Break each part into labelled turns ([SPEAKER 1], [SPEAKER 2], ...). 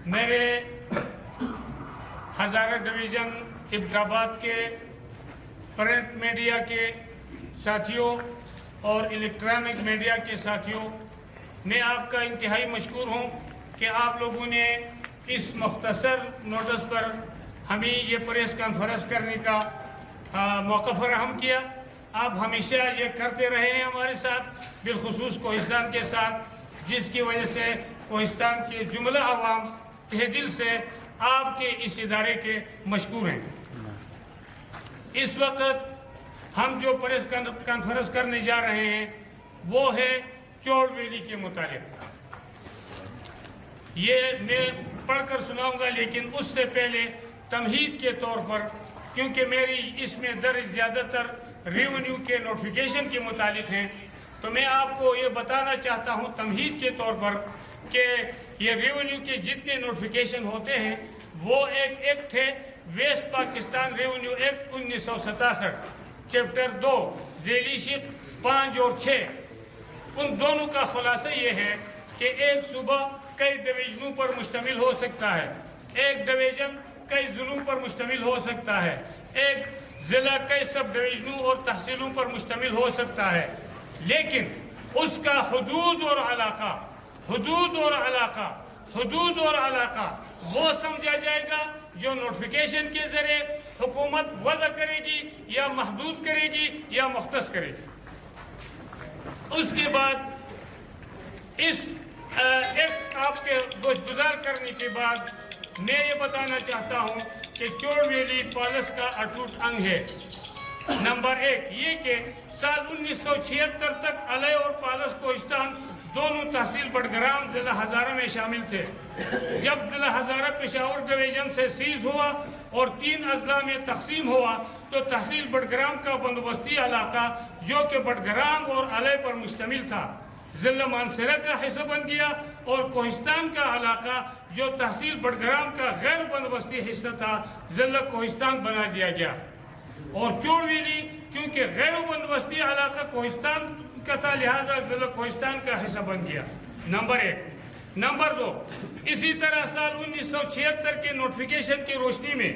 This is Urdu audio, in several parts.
[SPEAKER 1] میرے ہزارہ ڈویژن ابٹاباد کے پرنٹ میڈیا کے ساتھیوں اور الیکٹرانک میڈیا کے ساتھیوں، میں آپ کا انتہائی مشکور ہوں کہ آپ لوگوں نے اس مختصر نوٹس پر ہمیں یہ پریس کانفرنس کرنے کا موقع فراہم کیا۔ آپ ہمیشہ یہ کرتے رہے ہیں ہمارے ساتھ، بالخصوص کوہستان کے ساتھ، جس کی وجہ سے کوہستان کے جملہ عوام تہ دل سے آپ کے اس ادارے کے مشکور ہیں۔ اس وقت ہم جو پریس کانفرنس کرنے جا رہے ہیں وہ ہے چوڑ ویلی کے متعلق۔ یہ میں پڑھ کر سناؤں گا، لیکن اس سے پہلے تمہید کے طور پر، کیونکہ میری اس میں درج زیادہ تر ریونیو کے نوٹیفیکیشن کے متعلق ہیں، تو میں آپ کو یہ بتانا چاہتا ہوں تمہید کے طور پر کہ یہ ریونیو کے جتنے نوٹیفیکیشن ہوتے ہیں وہ ایک ایکٹ ہے، west Pakistan revenue act 1967 chapter 2 ذیلی شق 5 اور 6۔ ان دونوں کا خلاصہ یہ ہے کہ ایک صوبہ کئی ڈویژنوں پر مشتمل ہو سکتا ہے، ایک ڈویژن کئی ضلعوں پر مشتمل ہو سکتا ہے، ایک ضلع کئی سب ڈویژنوں اور تحصیلوں پر مشتمل ہو سکتا ہے، لیکن اس کا حدود اور علاقہ وہ سمجھا جائے گا جو نوٹیفیکیشن کے ذریعے حکومت وضع کرے گی یا محدود کرے گی یا مختص کرے گی۔ اس کے بعد اس ایک آپ کے گزار کرنے کے بعد میں یہ بتانا چاہتا ہوں کہ چوڑ ویلی پالس کا اٹوٹ انگ ہے۔ نمبر 1 یہ کہ سال 1976 تک علیہ اور پالس کوہستان دونوں تحصیل بٹگرام ضلع ہزارہ میں شامل تھے۔ جب ضلع ہزارہ پشاور ڈویژن سے سیز ہوا اور 3 اضلاع میں تقسیم ہوا تو تحصیل بٹگرام کا بندوبستی علاقہ جو کہ بٹگرام اور علیہ پر مشتمل تھا ضلع مانسہرہ کا حصہ بن گیا، اور کوہستان کا علاقہ جو تحصیل بٹگرام کا غیر بندوبستی حصہ تھا ضلع کوہستان بنا دیا گیا، اور چوڑ ویلی چونکہ غیر بندوبستی علاقہ کوہستان کا تھا لہذا ضلع کوہستان کا حصہ بن گیا۔ نمبر 1۔ نمبر 2، اسی طرح سال 1976 کے نوٹیفیکیشن کی روشنی میں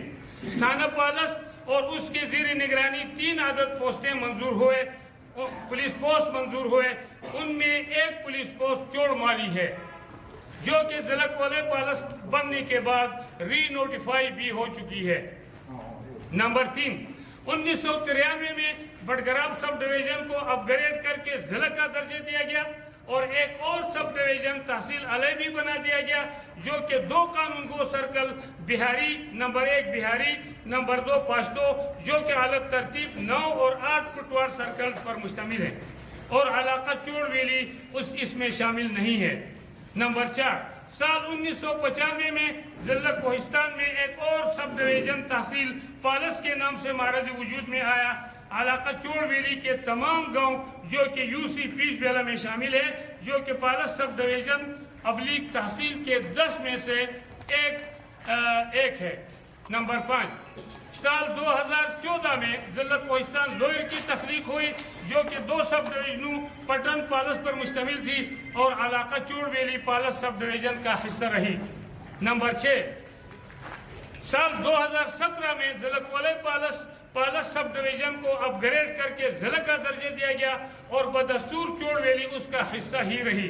[SPEAKER 1] تھانہ پالس اور اس کے زیر نگرانی 3 عدد پوسٹیں منظور ہوئے، پولیس پوسٹ منظور ہوئے۔ ان میں ایک پولیس پوسٹ چوڑ مالی ہے جو کہ ضلع کولے پالس بننے کے بعد ری نوٹیفائی بھی ہو چکی ہے۔ نمبر 3، 1993 میں بٹگرام سب ڈویژن کو اپ گریڈ کر کے ضلع کا درجہ دیا گیا اور ایک اور سب ڈویژن تحصیل علیہ بھی بنا دیا گیا جو کہ 2 قانون go circle Bihari, number 1 Bihari, number 2 Pashto, جو کہ اعلیٰ ترتیب 9 اور 8 کٹوار سرکلز پر مشتمل ہے، اور علاقہ چوڑ ویلی اس میں شامل نہیں ہے۔ نمبر 4، سال 1995 میں ضلع کوہستان میں ایک اور سب ڈویژن تحصیل پالس کے نام سے معرض وجود میں آیا۔ علاقہ چوڑ ویلی کے تمام گاؤں جو کہ یو سی پیس بیلا میں شامل ہے، جو کہ پالس سب ڈویژن ابلیغ تحصیل کے 10 میں سے ایک ہے۔ نمبر 5، سال 2014 میں ضلع کوہستان لوئر کی تخلیق ہوئی جو کہ 2 سب ڈویژنوں پٹن پالس پر مشتمل تھی اور علاقہ چوڑ ویلی پالس سب ڈویژن کا حصہ رہی۔ نمبر 6، سال 2017 میں ضلع کولے پالس سب ڈویژن کو اپ گریڈ کر کے ضلع کا درجہ دیا گیا اور بدستور چوڑ ویلی اس کا حصہ ہی رہی۔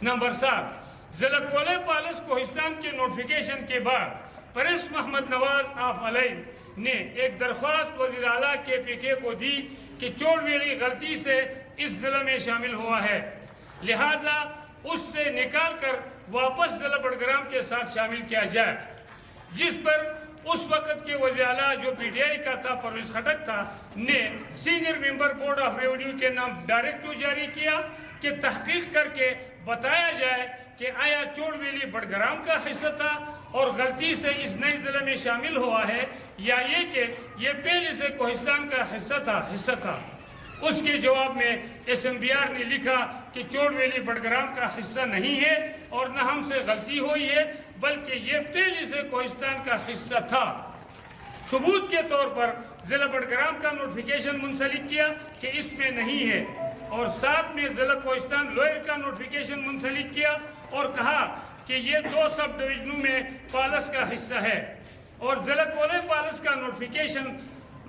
[SPEAKER 1] نمبر 7، ضلع کولے پالس کوہستان کے نوٹیفیکیشن کے بعد پریس محمد نواز آف علیہ نے ایک درخواست وزیر اعلیٰ KPK کو دی کہ چوڑ ویلی غلطی سے اس ضلع میں شامل ہوا ہے، لہٰذا اس سے نکال کر واپس ضلع بٹگرام کے ساتھ شامل کیا جائے، جس پر اس وقت کے وزیر اعلیٰ جو PTI کا تھا پرویز خٹک تھا نے senior member board of revenue کے نام ڈائریکٹو جاری کیا کہ تحقیق کر کے بتایا جائے کہ آیا چوڑ ویلی بٹگرام کا حصہ تھا اور غلطی سے اس نئے ضلع میں شامل ہوا ہے، یا یہ کہ یہ پہلے سے کوہستان کا حصہ تھا۔ اس کے جواب میں SMBR نے لکھا کہ چوڑ ویلی بٹگرام کا حصہ نہیں ہے اور نہ ہم سے غلطی ہوئی ہے بلکہ یہ پہلے سے کوہستان کا حصہ تھا۔ ثبوت کے طور پر ضلع بٹگرام کا نوٹیفیکیشن منسلک کیا کہ اس میں نہیں ہے، اور ساتھ میں ضلع کوہستان لوئر کا نوٹیفیکیشن منسلک کیا اور کہا کہ یہ 2 سب ڈویژنوں میں پالس کا حصہ ہے، اور ضلع کولے پالس کا نوٹیفیکیشن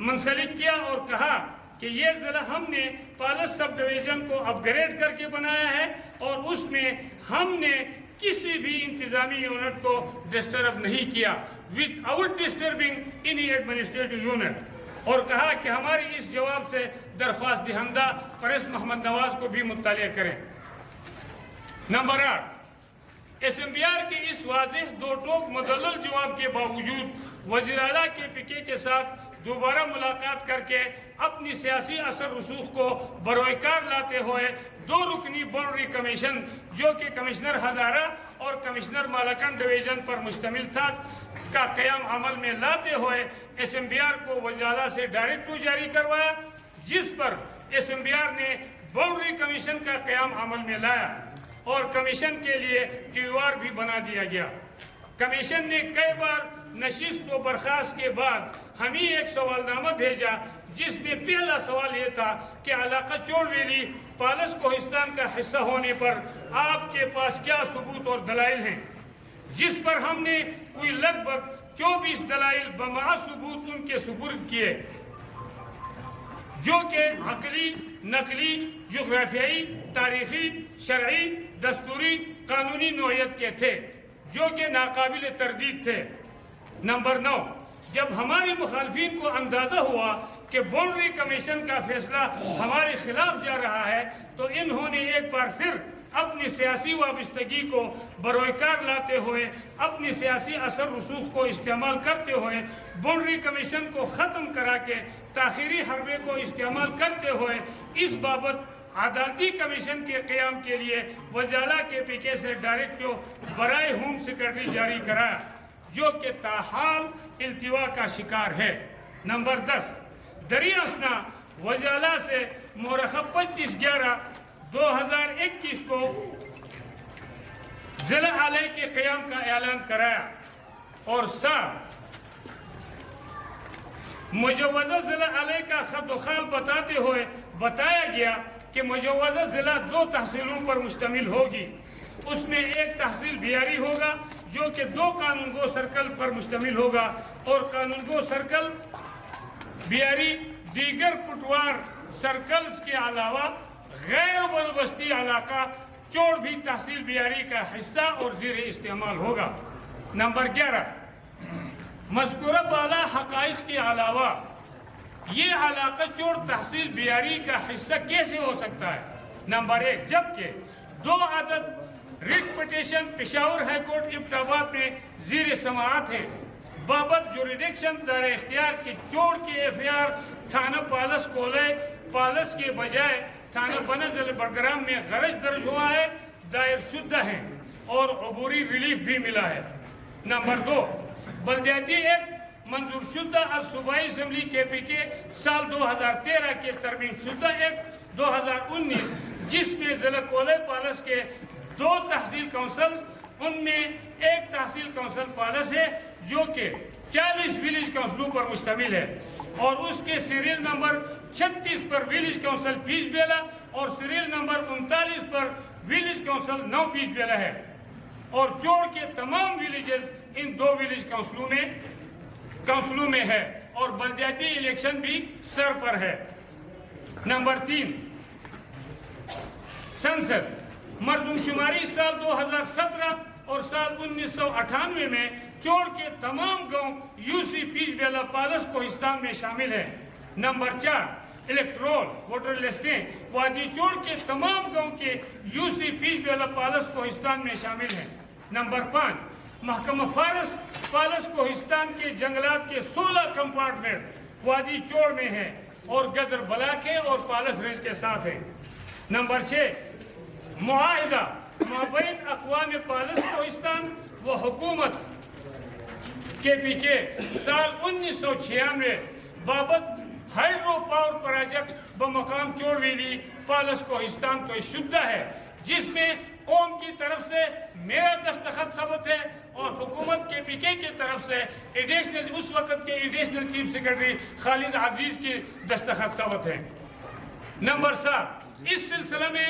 [SPEAKER 1] منسلک کیا اور کہا کہ یہ ضلع ہم نے پالس سب ڈویژن کو اپ گریڈ کر کے بنایا ہے، اور اس میں ہم نے کسی بھی انتظامی یونٹ کو ڈسٹرب نہیں کیا with out disturbing any administrative unit, اور کہا کہ ہماری اس جواب سے درخواست دہندہ پریس محمد نواز کو بھی مطلع کریں۔ Number 8، S M B R کے اس واضح 2 ٹوک مدلل جواب کے باوجود وزیر اعلیٰ کے پی کے ساتھ دوبارہ ملاقات کر کے اپنی سیاسی اثر رسوخ کو بروئے کار لاتے ہوئے 2 رکنی باؤنڈری کمیشن جو کہ کمشنر ہزارہ اور کمشنر مالاکنڈ ڈویژن پر مشتمل تھا کا قیام عمل میں لاتے ہوئے ایس ایم بی آر کو وزیر اعلیٰ سے ڈائریکٹو جاری کروایا، جس پر ایس ایم بی آر نے باؤنڈری کمیشن کا قیام عمل میں لایا اور کمیشن کے لیے ٹی او آر بھی بنا دیا گیا۔ کمیشن نے کئی بار نشست و برخاست کے بعد ہمیں ایک سوال نامہ بھیجا جس میں پہلا سوال یہ تھا کہ علاقہ چوڑ ویلی پالس کوہستان کا حصہ ہونے پر آپ کے پاس کیا ثبوت اور دلائل ہیں، جس پر ہم نے کوئی لگ بھگ 24 دلائل بما ثبوت ان کے سپرد کیے، جو کہ عقلی، نقلی، جغرافیائی، تاریخی، شرعی، دستوری، قانونی نوعیت کے تھے، جو کہ ناقابل تردید تھے۔ نمبر 9، جب ہمارے مخالفین کو اندازہ ہوا کہ باؤنڈری کمیشن کا فیصلہ ہمارے خلاف جا رہا ہے تو انہوں نے ایک بار پھر اپنی سیاسی وابستگی کو بروئے کار لاتے ہوئے اپنی سیاسی اثر رسوخ کو استعمال کرتے ہوئے باؤنڈری کمیشن کو ختم کرا کے تاخیری حربے کو استعمال کرتے ہوئے اس بابت عدالتی کمیشن کے قیام کے لیے وزیر اعلیٰ کے پی کے سے ڈائریکٹو برائے ہوم سیکرٹری جاری کرایا، جو کہ تاحال التوا کا شکار ہے۔ نمبر 10، دریں اثنا وزیر اعلیٰ سے مورخہ 25/11/2021 کو ضلع علیہ کے قیام کا اعلان کرایا، اور 7 مجوزہ ضلع علیہ کا خط و خال بتاتے ہوئے بتایا گیا کہ مجوزہ ضلع 2 تحصیلوں پر مشتمل ہوگی، اس میں ایک تحصیل بیاری ہوگا جو کہ 2 قانون گو سرکل پر مشتمل ہوگا، اور قانون گو سرکل بیاری دیگر پٹوار سرکلز کے علاوہ غیر بندوبستی علاقہ چوڑ بھی تحصیل بیاری کا حصہ اور زیر استعمال ہوگا۔ نمبر 11، مذکورہ بالا حقائق کے علاوہ یہ علاقہ چوڑ تحصیل بیاری کا حصہ کیسے ہو سکتا ہے؟ نمبر 1، جبکہ 2 عدد writ petition Peshawar high court a bit آباد میں زیر سماعت ہے بابت جوریڈکشن دار اختیار کے چوڑ کے ایف آئی آر تھانہ پالس کولے پالس کے بجائے تھانہ بنہ ضلع بڑگرام میں غرض درج ہوا ہے، دائر شدہ ہیں اور عبوری ریلیف بھی ملا ہے۔ نمبر 2، بلدیاتی ایکٹ منظور شدہ از صوبائی اسمبلی کے پی کے سال 2013 کے ترمیم شدہ ایکٹ 2019 جس میں ضلع کولے پالس کے 2 تحصیل کونسلز، ان میں ایک تحصیل کونسل پالس ہے جو کہ 40 ویلیج کونسلوں پر مشتمل ہے، اور اس کے سیریل نمبر 36 پر ویلیج کونسل پیش بیلا اور سیریل نمبر 39 پر ویلیج کونسل 9 پیش بیلا ہے، اور چوڑ کے تمام ویلیجز ان 2 ویلیج کونسلوں میں ہے، اور بلدیاتی الیکشن بھی سر پر ہے۔ نمبر 3، سنسد مردم شماری سال 2017 اور سال 1998 میں چوڑ کے تمام گاؤں یو سی پیش بیلا پالس کوہستان میں شامل ہیں۔ نمبر 4، الیکٹرول ووٹر لسٹیں وادی چوڑ کے تمام گاؤں کے یو سی پیش بیلا پالس کوہستان میں شامل ہیں۔ نمبر 5، محکمہ فارسٹ پالس کوہستان کے جنگلات کے 16 کمپارٹمنٹ وادی چوڑ میں ہیں اور گدر بلاک ہے اور پالس رینج کے ساتھ ہیں۔ نمبر 6، معاہدہ مابین اقوام پالس کوہستان و حکومت کے پی کے سال 1996 بابت ہائیڈرو پاور پروجیکٹ بمقام چوڑ ویلی پالس کوہستان تو شدہ ہے، جس میں قوم کی طرف سے میرا دستخط ثبت ہے اور حکومت کے پی کے کی طرف سے اس وقت کے ایڈیشنل چیف سیکرٹری خالد عزیز کی دستخط ثبت ہے۔ نمبر 7، اس سلسلہ میں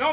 [SPEAKER 1] 9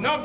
[SPEAKER 1] 9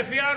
[SPEAKER 1] FIR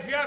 [SPEAKER 1] FIR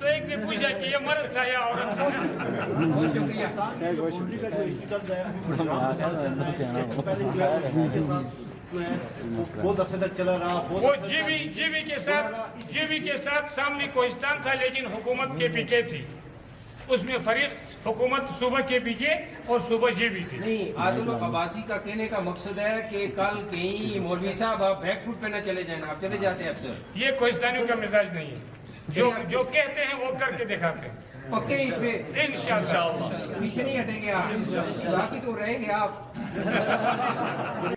[SPEAKER 1] تو ایک نے پوچھا کہ یہ مرد تھا یا عورت تھا.
[SPEAKER 2] بہت شکریہ.
[SPEAKER 3] بہت عرصے تک چلا رہا.
[SPEAKER 1] وہ جی بی کے ساتھ سامنے کوہستان تھا لیکن حکومت کے پی کے تھی. اس میں فریق حکومت صوبہ کے پی کے اور صوبہ جی بی تھی.
[SPEAKER 2] نہیں، عادل و عباسی کا کہنے کا مقصد ہے کہ کل کہیں مولوی صاحب آپ بیک فٹ پہ نہ چلے جائیں. آپ چلے جاتے ہیں اکثر.
[SPEAKER 1] یہ کوہستانیوں کا مزاج نہیں ہے. جو کہتے ہیں وہ کر کے دکھاتے ہیں.
[SPEAKER 2] پکے اس پہ
[SPEAKER 1] انشاءاللہ
[SPEAKER 2] پیچھے نہیں ہٹیں گے آپ، باقی تو رہیں گے آپ.